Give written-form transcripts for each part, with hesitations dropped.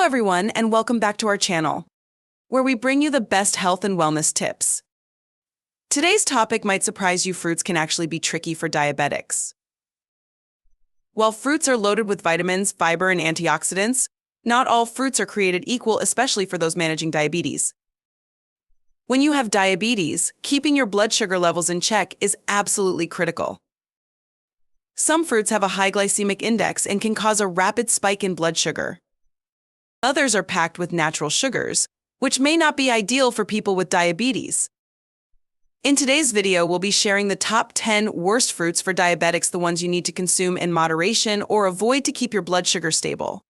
everyone, and welcome back to our channel, where we bring you the best health and wellness tips. Today's topic might surprise you. Fruits can actually be tricky for diabetics. While fruits are loaded with vitamins, fiber, and antioxidants, not all fruits are created equal, especially for those managing diabetes. When you have diabetes, keeping your blood sugar levels in check is absolutely critical. Some fruits have a high glycemic index and can cause a rapid spike in blood sugar. Others are packed with natural sugars, which may not be ideal for people with diabetes. In today's video, we'll be sharing the top 10 worst fruits for diabetics, the ones you need to consume in moderation or avoid to keep your blood sugar stable.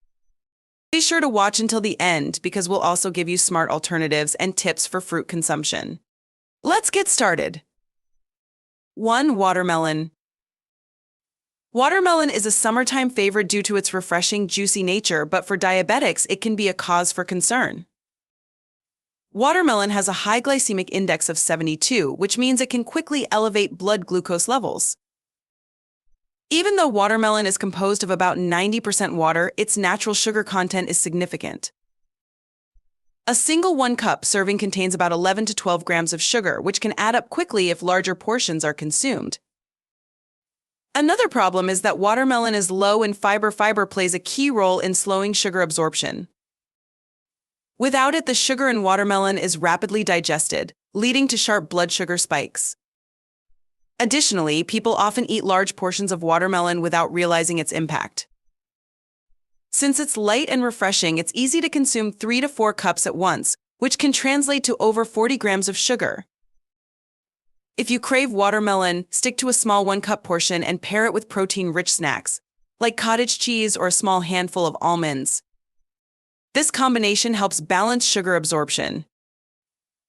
Be sure to watch until the end because we'll also give you smart alternatives and tips for fruit consumption. Let's get started. 1. Watermelon. Watermelon is a summertime favorite due to its refreshing, juicy nature, but for diabetics, it can be a cause for concern. Watermelon has a high glycemic index of 72, which means it can quickly elevate blood glucose levels. Even though watermelon is composed of about 90% water, its natural sugar content is significant. A single 1-cup serving contains about 11 to 12 grams of sugar, which can add up quickly if larger portions are consumed. Another problem is that watermelon is low in fiber. Fiber plays a key role in slowing sugar absorption. Without it, the sugar in watermelon is rapidly digested, leading to sharp blood sugar spikes. Additionally, people often eat large portions of watermelon without realizing its impact. Since it's light and refreshing, it's easy to consume 3 to 4 cups at once, which can translate to over 40 grams of sugar. If you crave watermelon, stick to a small 1-cup portion and pair it with protein-rich snacks, like cottage cheese or a small handful of almonds. This combination helps balance sugar absorption.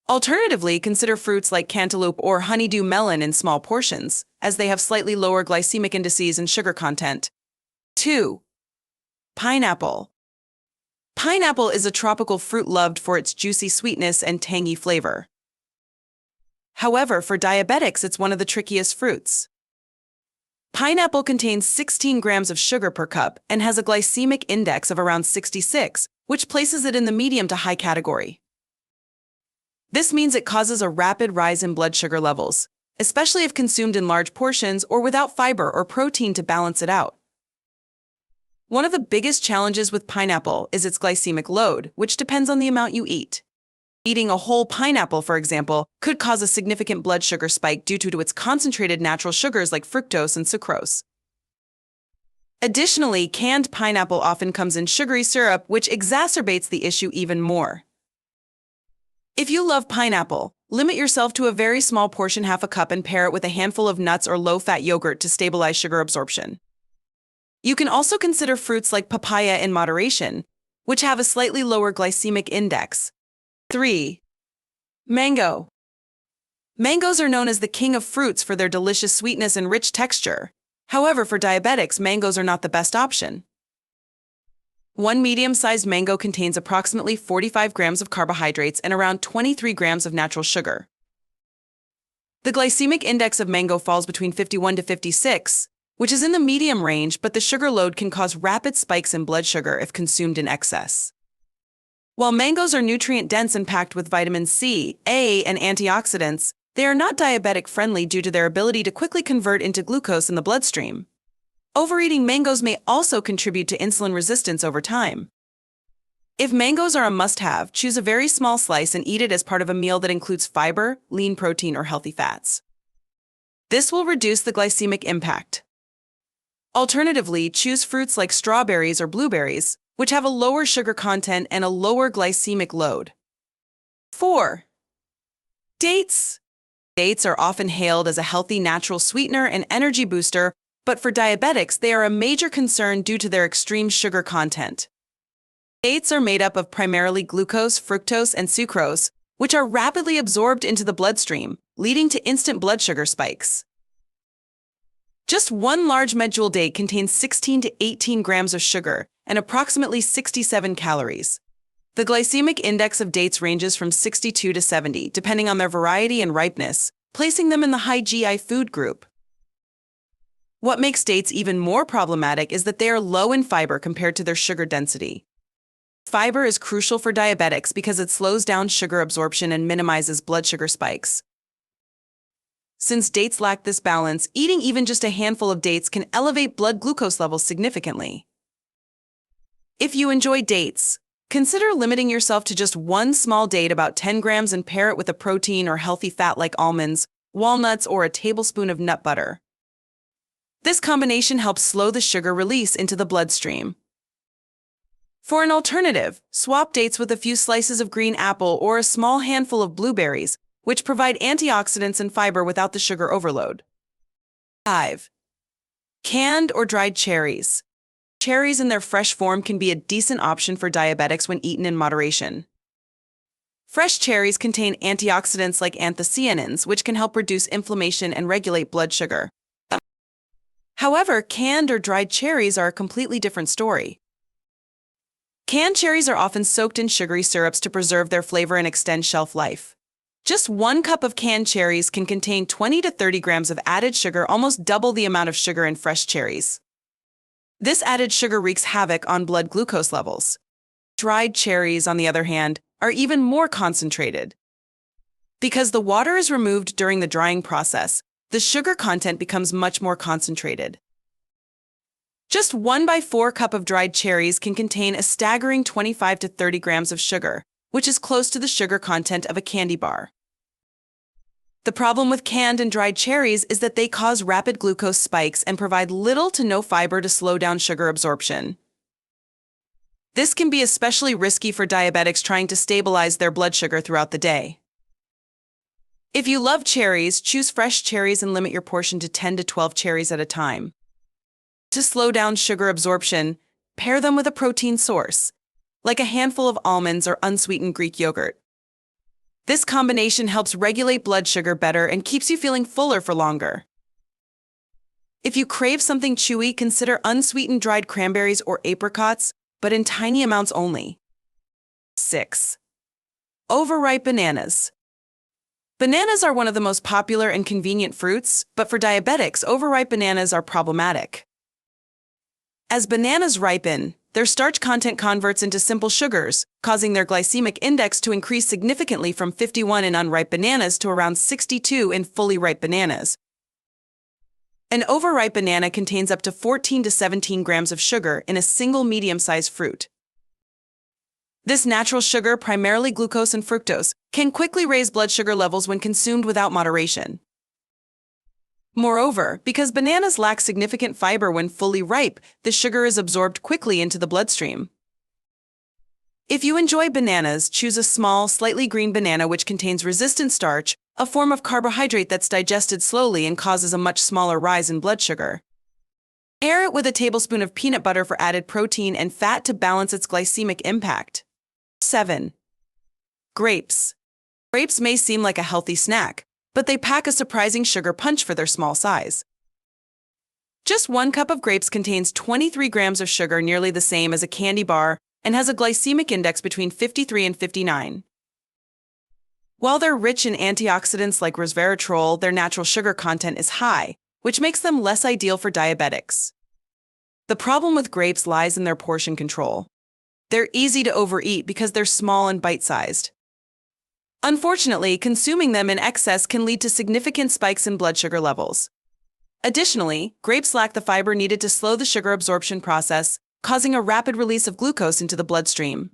Alternatively, consider fruits like cantaloupe or honeydew melon in small portions, as they have slightly lower glycemic indices and sugar content. 2. Pineapple. Pineapple is a tropical fruit loved for its juicy sweetness and tangy flavor. However, for diabetics, it's one of the trickiest fruits. Pineapple contains 16 grams of sugar per cup and has a glycemic index of around 66, which places it in the medium to high category. This means it causes a rapid rise in blood sugar levels, especially if consumed in large portions or without fiber or protein to balance it out. One of the biggest challenges with pineapple is its glycemic load, which depends on the amount you eat. Eating a whole pineapple, for example, could cause a significant blood sugar spike due to its concentrated natural sugars like fructose and sucrose. Additionally, canned pineapple often comes in sugary syrup, which exacerbates the issue even more. If you love pineapple, limit yourself to a very small portion, half a cup, and pair it with a handful of nuts or low-fat yogurt to stabilize sugar absorption. You can also consider fruits like papaya in moderation, which have a slightly lower glycemic index. 3. Mango. Mangoes are known as the king of fruits for their delicious sweetness and rich texture. However, for diabetics, mangoes are not the best option. One medium-sized mango contains approximately 45 grams of carbohydrates and around 23 grams of natural sugar. The glycemic index of mango falls between 51 to 56, which is in the medium range, but the sugar load can cause rapid spikes in blood sugar if consumed in excess. While mangoes are nutrient-dense and packed with vitamin C, A, and antioxidants, they are not diabetic-friendly due to their ability to quickly convert into glucose in the bloodstream. Overeating mangoes may also contribute to insulin resistance over time. If mangoes are a must-have, choose a very small slice and eat it as part of a meal that includes fiber, lean protein, or healthy fats. This will reduce the glycemic impact. Alternatively, choose fruits like strawberries or blueberries, which have a lower sugar content and a lower glycemic load. 4. Dates. Dates are often hailed as a healthy natural sweetener and energy booster, but for diabetics, they are a major concern due to their extreme sugar content. Dates are made up of primarily glucose, fructose, and sucrose, which are rapidly absorbed into the bloodstream, leading to instant blood sugar spikes. Just one large medjool date contains 16 to 18 grams of sugar and approximately 67 calories. The glycemic index of dates ranges from 62 to 70, depending on their variety and ripeness, placing them in the high GI food group. What makes dates even more problematic is that they are low in fiber compared to their sugar density. Fiber is crucial for diabetics because it slows down sugar absorption and minimizes blood sugar spikes. Since dates lack this balance, eating even just a handful of dates can elevate blood glucose levels significantly. If you enjoy dates, consider limiting yourself to just one small date, about 10 grams, and pair it with a protein or healthy fat like almonds, walnuts, or a tablespoon of nut butter. This combination helps slow the sugar release into the bloodstream. For an alternative, swap dates with a few slices of green apple or a small handful of blueberries, which provide antioxidants and fiber without the sugar overload. 5. Canned or dried cherries. Cherries in their fresh form can be a decent option for diabetics when eaten in moderation. Fresh cherries contain antioxidants like anthocyanins, which can help reduce inflammation and regulate blood sugar. However, canned or dried cherries are a completely different story. Canned cherries are often soaked in sugary syrups to preserve their flavor and extend shelf life. Just 1 cup of canned cherries can contain 20 to 30 grams of added sugar, almost double the amount of sugar in fresh cherries. This added sugar wreaks havoc on blood glucose levels. Dried cherries, on the other hand, are even more concentrated. Because the water is removed during the drying process, the sugar content becomes much more concentrated. Just 1/4 cup of dried cherries can contain a staggering 25 to 30 grams of sugar, which is close to the sugar content of a candy bar. The problem with canned and dried cherries is that they cause rapid glucose spikes and provide little to no fiber to slow down sugar absorption. This can be especially risky for diabetics trying to stabilize their blood sugar throughout the day. If you love cherries, choose fresh cherries and limit your portion to 10 to 12 cherries at a time. To slow down sugar absorption, pair them with a protein source, like a handful of almonds or unsweetened Greek yogurt. This combination helps regulate blood sugar better and keeps you feeling fuller for longer. If you crave something chewy, consider unsweetened dried cranberries or apricots, but in tiny amounts only. 6. Overripe bananas. Bananas are one of the most popular and convenient fruits, but for diabetics, overripe bananas are problematic. As bananas ripen, their starch content converts into simple sugars, causing their glycemic index to increase significantly from 51 in unripe bananas to around 62 in fully ripe bananas. An overripe banana contains up to 14 to 17 grams of sugar in a single medium-sized fruit. This natural sugar, primarily glucose and fructose, can quickly raise blood sugar levels when consumed without moderation. Moreover, because bananas lack significant fiber when fully ripe, the sugar is absorbed quickly into the bloodstream. If you enjoy bananas, choose a small, slightly green banana which contains resistant starch, a form of carbohydrate that's digested slowly and causes a much smaller rise in blood sugar. Pair it with a tablespoon of peanut butter for added protein and fat to balance its glycemic impact. 7. Grapes. Grapes may seem like a healthy snack, but they pack a surprising sugar punch for their small size. Just 1 cup of grapes contains 23 grams of sugar, nearly the same as a candy bar, and has a glycemic index between 53 and 59. While they're rich in antioxidants like resveratrol, their natural sugar content is high, which makes them less ideal for diabetics. The problem with grapes lies in their portion control. They're easy to overeat because they're small and bite-sized. Unfortunately, consuming them in excess can lead to significant spikes in blood sugar levels. Additionally, grapes lack the fiber needed to slow the sugar absorption process, causing a rapid release of glucose into the bloodstream.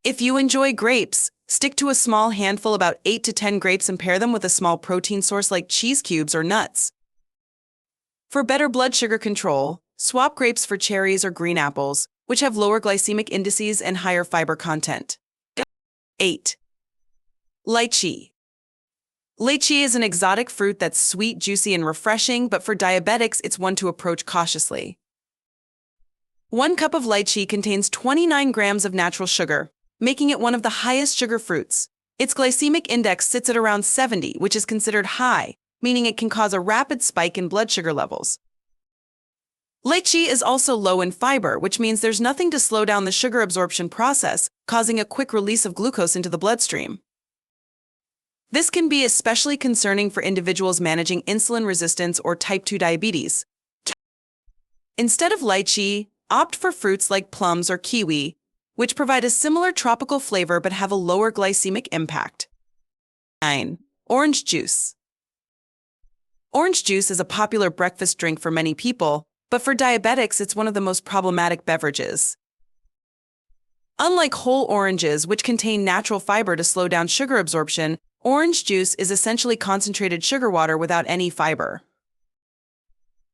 If you enjoy grapes, stick to a small handful, about 8 to 10 grapes, and pair them with a small protein source like cheese cubes or nuts. For better blood sugar control, swap grapes for cherries or green apples, which have lower glycemic indices and higher fiber content. 8. Lychee. Lychee is an exotic fruit that's sweet, juicy, and refreshing, but for diabetics, it's one to approach cautiously. 1 cup of lychee contains 29 grams of natural sugar, making it one of the highest sugar fruits. Its glycemic index sits at around 70, which is considered high, meaning it can cause a rapid spike in blood sugar levels. Lychee is also low in fiber, which means there's nothing to slow down the sugar absorption process, causing a quick release of glucose into the bloodstream. This can be especially concerning for individuals managing insulin resistance or type 2 diabetes. Instead of lychee, opt for fruits like plums or kiwi, which provide a similar tropical flavor but have a lower glycemic impact. 9. Orange juice. Orange juice is a popular breakfast drink for many people, but for diabetics, it's one of the most problematic beverages. Unlike whole oranges, which contain natural fiber to slow down sugar absorption, orange juice is essentially concentrated sugar water without any fiber.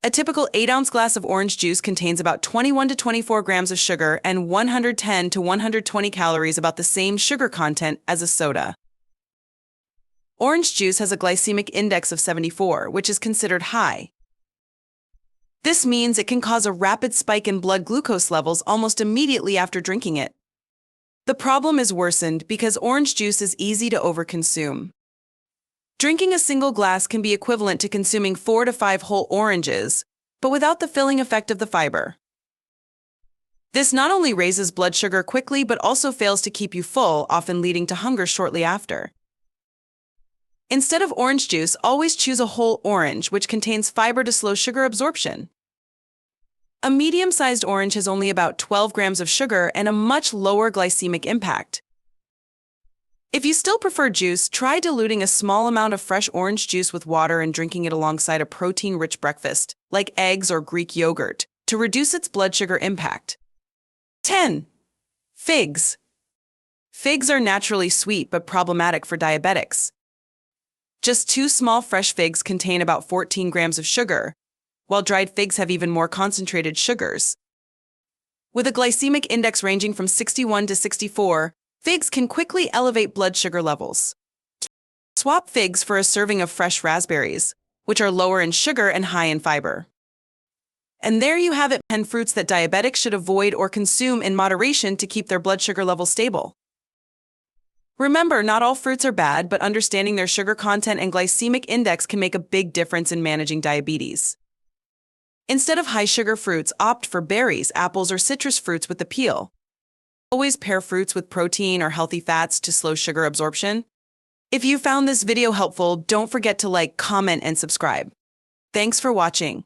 A typical 8-ounce glass of orange juice contains about 21 to 24 grams of sugar and 110 to 120 calories, about the same sugar content as a soda. Orange juice has a glycemic index of 74, which is considered high. This means it can cause a rapid spike in blood glucose levels almost immediately after drinking it. The problem is worsened because orange juice is easy to overconsume. Drinking a single glass can be equivalent to consuming 4 to 5 whole oranges, but without the filling effect of the fiber. This not only raises blood sugar quickly but also fails to keep you full, often leading to hunger shortly after. Instead of orange juice, always choose a whole orange, which contains fiber to slow sugar absorption. A medium-sized orange has only about 12 grams of sugar and a much lower glycemic impact. If you still prefer juice, try diluting a small amount of fresh orange juice with water and drinking it alongside a protein-rich breakfast, like eggs or Greek yogurt, to reduce its blood sugar impact. 10. Figs. Figs are naturally sweet but problematic for diabetics. Just 2 small fresh figs contain about 14 grams of sugar, while dried figs have even more concentrated sugars. With a glycemic index ranging from 61 to 64, figs can quickly elevate blood sugar levels. Swap figs for a serving of fresh raspberries, which are lower in sugar and high in fiber. And there you have it, 10 fruits that diabetics should avoid or consume in moderation to keep their blood sugar level stable. Remember, not all fruits are bad, but understanding their sugar content and glycemic index can make a big difference in managing diabetes. Instead of high-sugar fruits, opt for berries, apples, or citrus fruits with the peel. Always pair fruits with protein or healthy fats to slow sugar absorption. If you found this video helpful, don't forget to like, comment, and subscribe. Thanks for watching.